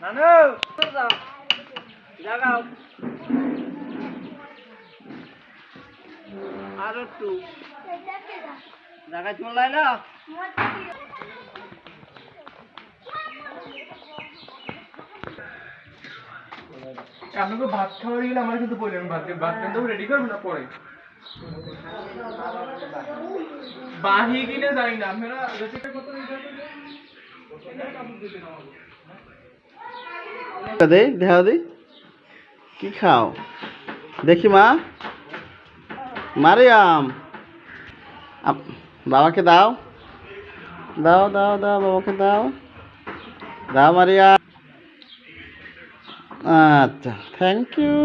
নানু জাগাও আর একটু জায়গা চলাই না আপনাকে ভাত খাওয়া গেলে আমার কিন্তু বললেন ভাত কিন্তু রেডি করবেন না পরে বাহি কিনে যাই না আপনারা রেসিপি কত দে দেখা দি কি খাও দেখি মা মারিয়াম বাবাকে দাও দাও দাও দাও বাবাকে দাও দাও মারিয়াম আচ্ছা থ্যাংক ইউ